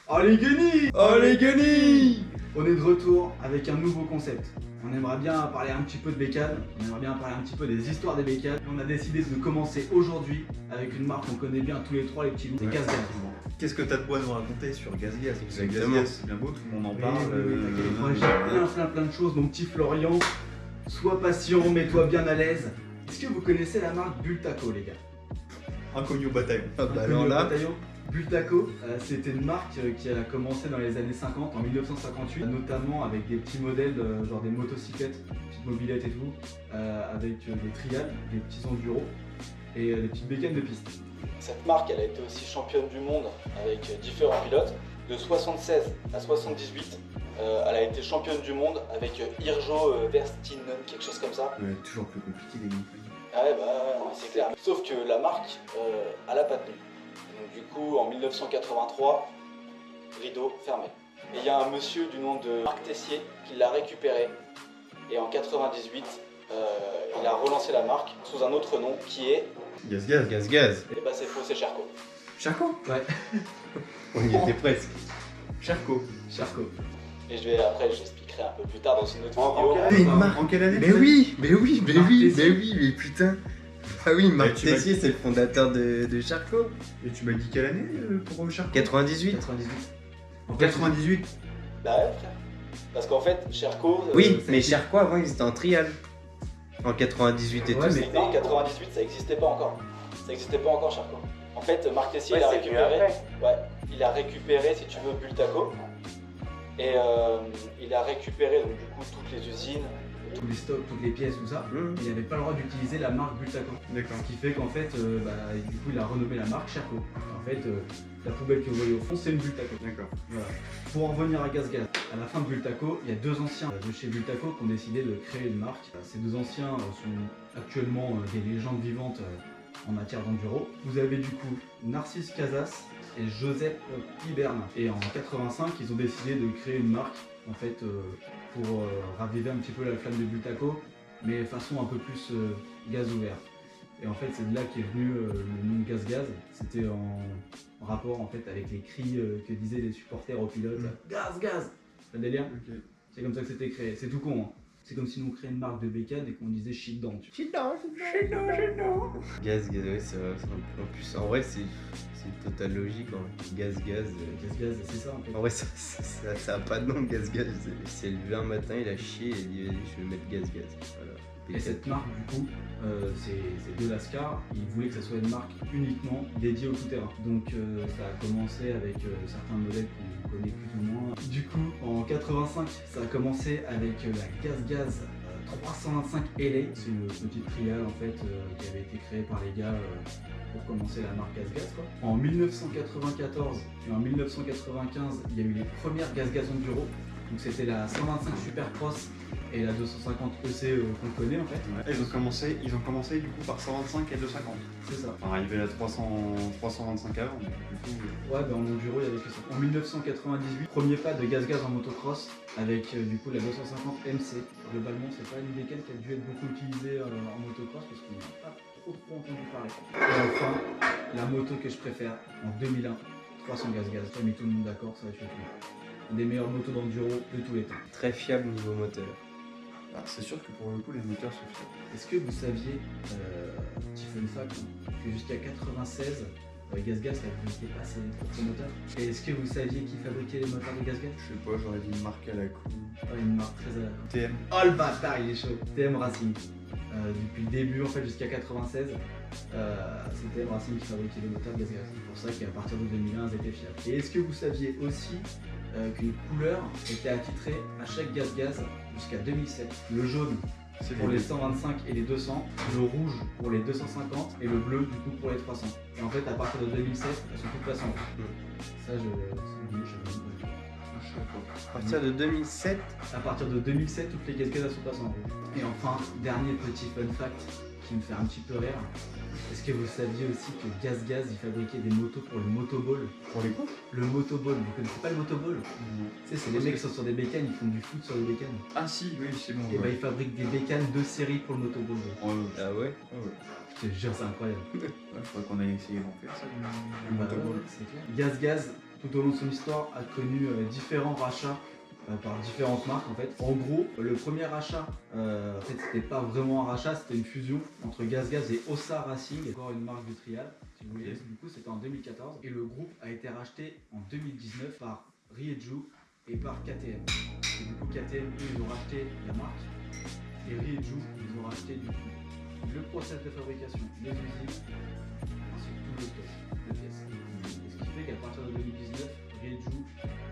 Allez Guenilles! Allez Guenilles! On est de retour avec un nouveau concept. On aimerait bien parler un petit peu de bécanes, on aimerait bien parler un petit peu des histoires des bécanes. On a décidé de commencer aujourd'hui avec une marque qu'on connaît bien tous les trois, les petits loups, c'est Gaz Gaz. Qu'est-ce que t'as de beau à nous raconter sur Gaz Gaz? Exactement. Gaz, c'est bien beau, tout le monde en parle. Plein de choses. Mon petit Florian, sois patient, mets-toi bien à l'aise. Est-ce que vous connaissez la marque Bultaco, les gars? Inconnu au bataillon. Ah bah alors là, Bultaco, c'était une marque qui a commencé dans les années 50, en 1958, notamment avec des petits modèles, genre des motocyclettes, petites mobylettes et tout, avec des trials, des petits enduros et des petites bécanes de piste. Cette marque, elle a été aussi championne du monde avec différents pilotes. De 76 à 78, elle a été championne du monde avec Irjo Verstinen, quelque chose comme ça. Toujours plus compliqué les gars. Ah ouais, bah c'est clair. Sauf que la marque, elle a pas tenu. Donc du coup, en 1983, rideau fermé. Et il y a un monsieur du nom de Marc Tessier qui l'a récupéré. Et en 98, il a relancé la marque sous un autre nom qui est... Gaz Gaz. Gaz Gaz. Et bah c'est faux, c'est Cherco. Charcot. Ouais, On y était presque. Charcot. Charcot. Et j'expliquerai un peu plus tard dans une autre En vidéo. en quelle année? Mais oui, Tessier. mais putain. Ah oui, Marc tu m'as Tessier, c'est le fondateur de Charcot. Et tu m'as dit quelle année pour Charcot? 98. 98. En 98. Bah ouais, frère. Parce qu'en fait, Cherco... Oui, mais Charcot avant ils étaient en trial. En 98 et Ouais, tout. mais- Non, en 98, ça n'existait pas encore. Ça n'existait pas encore, Charcot. En fait, Marc Tessier, il a récupéré... Ouais, il a récupéré, si tu veux, Bultaco. Et il a récupéré, donc du coup, toutes les usines. Tous les stocks, toutes les pièces, tout ça. Mmh. Il n'avait pas le droit d'utiliser la marque Bultaco. D'accord. Ce qui fait qu'en fait, du coup, il a renommé la marque Cherco. En fait, la poubelle que vous voyez au fond, c'est une Bultaco. D'accord. Voilà. Pour en revenir à Gaz Gaz, à la fin de Bultaco, il y a deux anciens de chez Bultaco qui ont décidé de créer une marque. Ces deux anciens sont actuellement des légendes vivantes en matière d'enduro. Vous avez du coup Narcisse Casas et Joseph Hiberne. Et en 85, ils ont décidé de créer une marque en fait pour raviver un petit peu la flamme de Bultaco, mais façon un peu plus gaz ouvert. Et en fait, c'est de là qu'est venu le nom de Gaz Gaz. C'était en rapport en fait avec les cris que disaient les supporters aux pilotes. Gaz Gaz. C'est un délire. Ok. C'est comme ça que c'était créé. C'est tout con. Hein. C'est comme si nous créions une marque de bécane et qu'on disait shit dedans. Tu vois. Gaz Gaz, ouais, c'est vrai. En plus, en vrai, c'est total logique. Hein. Gaz Gaz. Gaz Gaz, c'est ça en fait. En vrai, ça a pas de nom, Gaz Gaz. C'est levé un matin, il a chié et il a dit vas-y, je vais mettre Gaz Gaz. Voilà. Et cette marque, du coup, c'est de Lascar. Ils voulaient que ça soit une marque uniquement dédiée au tout-terrain. Donc ça a commencé avec certains modèles qu'on connaît plus ou moins. Du coup, en 85, ça a commencé avec la Gaz Gaz 325 LA. C'est une petite trial en fait qui avait été créée par les gars pour commencer la marque Gaz Gaz, quoi. En 1994 et en 1995, il y a eu les premières Gaz Gaz Enduro. Donc c'était la 125 Supercross et la 250 EC qu'on connaît en fait. Ouais. Ils ont commencé du coup par 125 et 250. C'est ça. Enfin, arrivé à 325 avant. Du coup, Ouais, en enduro, il y avait que ça. En 1998, premier pas de Gaz Gaz en motocross avec du coup la 250 MC. Globalement, c'est pas une bécane qui a dû être beaucoup utilisée en motocross parce qu'on n'a pas trop entendu parler. Et enfin, la moto que je préfère en 2001, 300 Gaz Gaz. J'ai mis tout le monde d'accord, ça va être tout. Une des meilleures motos d'enduro de tous les temps. Très fiable niveau moteur. c'est sûr que pour le coup, les moteurs sont fiables. Est-ce que vous saviez, petit fun fact, hein, que jusqu'à 96, Gaz Gaz fabriquait pas ses moteurs? Et est-ce que vous saviez qui fabriquait les moteurs de Gaz Gaz? Je sais pas, j'aurais dit une marque à la coup. Une marque très à la TM. Oh le bâtard, il est chaud. TM Racing. Depuis le début en fait jusqu'à 96, c'est TM Racing qui fabriquait les moteurs de Gaz Gaz. C'est pour ça qu'à partir de 2001, ils étaient fiables. Et est-ce que vous saviez aussi qu'une couleur était attitrée à chaque Gaz Gaz jusqu'à 2007? Le jaune C'est pour les 125 et les 200, le rouge pour les 250 et le bleu du coup pour les 300. Et en fait à partir de 2007, elles sont toutes passées en rouge. Ça À partir de 2007, À partir de 2007, toutes les Gaz Gaz elles sont passées en rouge. Et enfin, dernier petit fun fact qui me fait un petit peu rire. Est-ce que vous saviez aussi que Gaz Gaz il fabriquait des motos pour le motoball? Pour les coups? Le motoball, vous connaissez pas le motoball? Tu sais, c'est les mecs qui sont sur des bécanes, ils font du foot sur les bécanes. Ah si, oui, c'est bon. Et bah ils fabriquent des bécanes de série pour le motoball. ah ouais. Je te jure, c'est incroyable. Ouais, faudrait qu'on aille essayer d'en faire ça. Du Bah, motoball. c'est clair. Gaz Gaz, tout au long de son histoire, a connu différents rachats par différentes marques en fait. En gros, le premier rachat, en fait, c'était pas vraiment un rachat, c'était une fusion entre GazGaz et Ossa Racing, encore une marque de trial, si vous voulez. Du coup, c'était en 2014 et le groupe a été racheté en 2019 par Rieju et par KTM. Et du coup, KTM, eux, ils ont racheté la marque et Rieju, ils ont racheté du coup le process de fabrication, les usines, ainsi que tout le stock de pièces. Et ce qui fait qu'à partir de 2019, Rieju,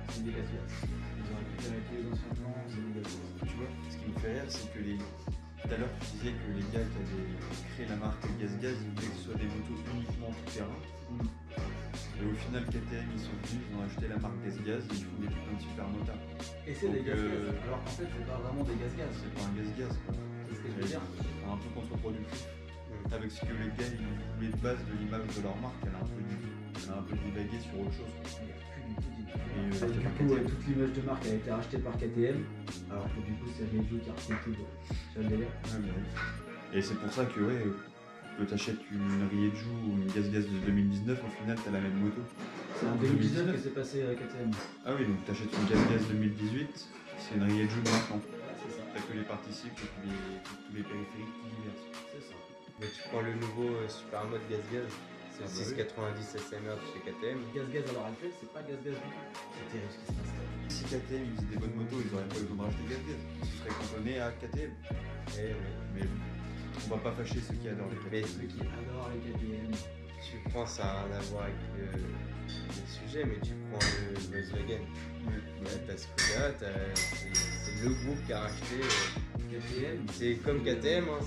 c'est des GazGaz. Ils ont récupéré tous les anciens plans, c'est des GazGaz. Tu vois, ce qui me fait rire, c'est que tout à l'heure, tu disais que les gars qui avaient créé la marque GazGaz, ils voulaient que ce soit des motos uniquement tout terrain. Et au final, KTM, ils sont venus, ils ont acheté la marque GazGaz et ils font des putains de super motards. Et c'est des Donc, GazGaz, alors qu'en fait, c'est pas vraiment des GazGaz. C'est pas un GazGaz, quoi. C'est ce que je veux dire. C'est un peu contre-productif. Avec ce que les gars ils voulaient de base de l'image de leur marque, elle a un peu divagué sur autre chose. Il n'y a plus du tout d'idée. Et Et du coup, toute l'image de marque a été rachetée par KTM, alors que du coup, c'est Rieju qui a repris tout. Tu vois le délire? Ouais, mais ouais. Et c'est pour ça que que t'achètes une Rieju ou une GazGaz de 2019, au final t'as la même moto. C'est en 2019 que c'est passé à KTM. Ah oui, donc t'achètes une GazGaz 2018, c'est une Rieju de maintenant. C'est ça. T'as que les participes et tous les périphériques qui diversent. C'est ça. Mais tu prends le nouveau super mode GazGaz, c'est Ah le bah oui. 690 SMR de chez KTM. GazGaz à l'heure actuelle, c'est pas GazGaz du tout. C'est terrible ce qui se passe là. Si KTM ils faisaient des bonnes motos, ils auraient pas eu besoin de racheter GazGaz. Ils se seraient cantonnés à KTM. Mais on va pas fâcher ceux qui adorent les KTM. Mais Ceux qui adorent les KTM. tu prends, ça n'a rien à voir avec le sujet, mais tu prends le Volkswagen. T'as Skoda, c'est le groupe qui a racheté. KTM, C'est comme KTM, hein,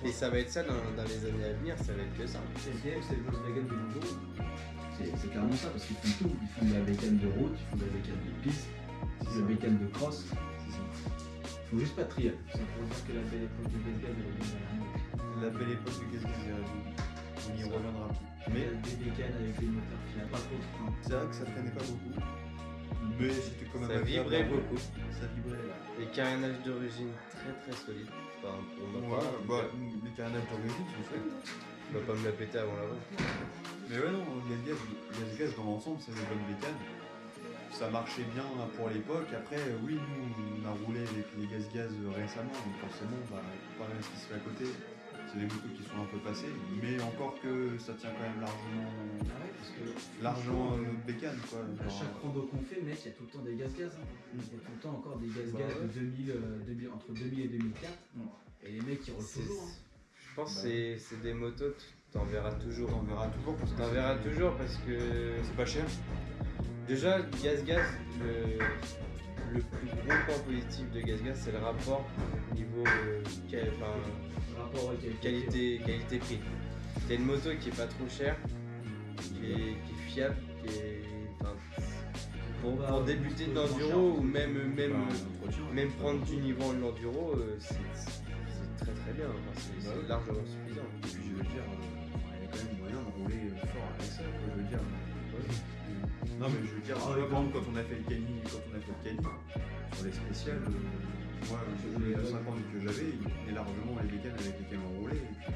et ça va être ça dans les années à venir, ça va être que ça. KTM, c'est le Volkswagen de nouveau. C'est clairement ça, parce qu'ils font tout. Ils font de la bécane de route, ils font de la bécane de piste, de la bécane de cross. Ils font juste pas de trial. Ça pour dire que la belle époque de GazGaz, elle est bien derrière nous. La belle époque de GazGaz est révolue. On n'y reviendra plus. Mais Mais des bécanes avec des moteurs qui n'ont pas trop de frein. c'est vrai que ça traînait pas beaucoup. Mais c'était quand même Ça agréable vibrait à rouler. beaucoup. Ça vibrait. Les carénages d'origine très solide. Enfin, pour ma part, en tout bah, cas. les carnages d'origine, c'est fait. Tu vas pas me la péter avant la vente. Mais ouais, non, GazGaz dans l'ensemble, c'est des bonnes bécanes. Ça marchait bien pour l'époque. Après, oui, nous, on a roulé avec les GazGaz récemment, donc forcément, bah, comparé à ce qui se fait à côté, c'est des motos qui sont un peu passées, mais encore que ça tient quand même Ah ouais, parce que largement notre bécane, quoi. à chaque rando qu'on fait, mec, il y a tout le temps des GazGaz. Hein. Il y a tout le temps encore des GazGaz Bah ouais. de 2000, entre 2000 et 2004. Et les mecs, ils roulent toujours. Hein. Je pense que c'est des motos, t'en verras toujours. On verra toujours parce que T'en verras toujours parce que c'est pas cher. déjà GazGaz, le plus gros point positif de GazGaz, c'est le rapport niveau Rapport à qualité-prix. T'as une moto qui est pas trop chère, qui est fiable, pour débuter de l'enduro ou même prendre du niveau de l'enduro, c'est très bien. Enfin, c'est largement suffisant. Et puis je veux dire, il y a quand même moyen de rouler fort avec ça, quoi, je veux dire. Non mais je veux dire, par exemple quand on a fait le Cani, sur les spéciales, moi les 50 que j'avais, ils tenaient largement les bécanes avec lesquelles on roulait. Et puis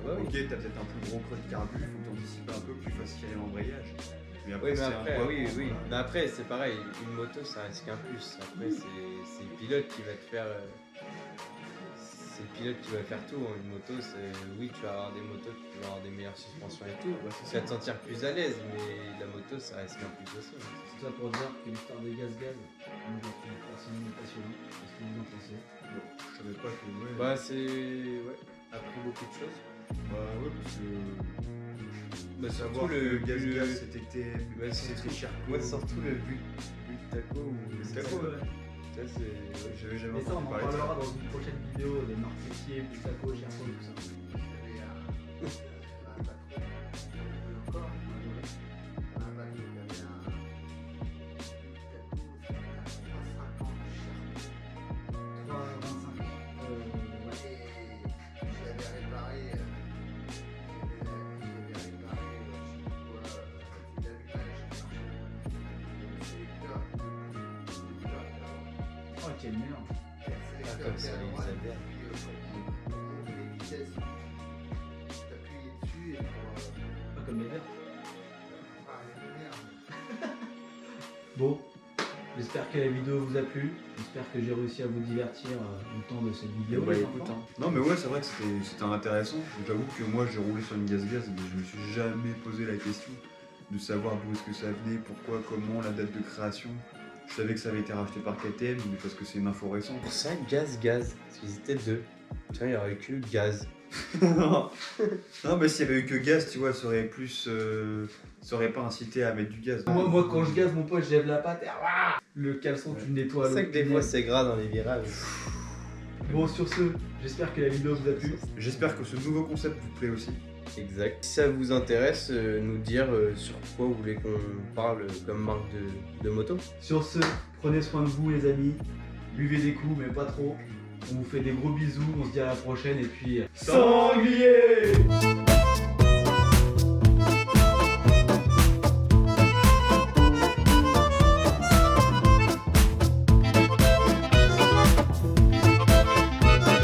Bah oui. ok, t'as peut-être un plus gros creux de carbu, faut t'anticiper un peu que tu fasses tirer l'embrayage. Mais Oui, mais c'est après, un poids, oui. voilà. Mais après, c'est pareil, une moto, ça reste qu'un plus. Après, c'est le pilote qui va te faire. C'est le pilote qui va faire tout. Hein. Une moto, oui, tu vas avoir des motos, tu vas avoir des meilleures suspensions et tout. Ouais, Tu c'est vas te sentir plus à l'aise, mais la moto, ça reste qu'un plus aussi. Hein. C'est ça pour dire que l'histoire des GazGaz, moi je la trouve personnellement passionnante. Qu'est-ce que vous en pensez? Je savais pas que. Ouais, Bah, ouais, appris beaucoup de choses. bah ouais, parce que. Bah, Savoir surtout que le GazGaz c'était TM, Ouais, c'était Charcot. Moi, surtout le but taco ou Taco, ouais. Ça, c'est. J'avais jamais Mais ça, on en entendu parler de ça. parlera dans une prochaine vidéo de Marc Tessier, Pistaco, Cherko, tout ça. Oh, quelle merde! Ah, comme ça, ils exagèrent. Les vitesses, t'appuies dessus et pour. Pas comme les verts. Ah, merde. Bon, j'espère que la vidéo vous a plu. J'espère que j'ai réussi à vous divertir le temps de cette vidéo. Bah les écoute, enfants. hein. Non mais ouais, c'est vrai que c'était intéressant. J'avoue que moi j'ai roulé sur une gaz-gaz, mais je me suis jamais posé la question de savoir d'où est-ce que ça venait, pourquoi, comment, la date de création. Je savais que ça avait été racheté par KTM, mais parce que c'est une info récente. Pour ça, gaz, parce qu'ils étaient deux. Tiens, il y aurait eu que gaz. Non mais s'il y avait eu que gaz, tu vois, ça aurait plus... ça aurait pas incité à mettre du gaz. Moi, quand je gaze, mon pote, je lève la patte et le caleçon, tu le nettoies. C'est ça que des fois c'est gras dans les virages. Bon, sur ce, j'espère que la vidéo vous a plu. J'espère que ce nouveau concept vous plaît aussi. Exact. Si ça vous intéresse, nous dire sur quoi vous voulez qu'on parle comme marque de moto. Sur ce, prenez soin de vous, les amis. Buvez des coups, mais pas trop. On vous fait des gros bisous. On se dit à la prochaine. Et puis, sanglier!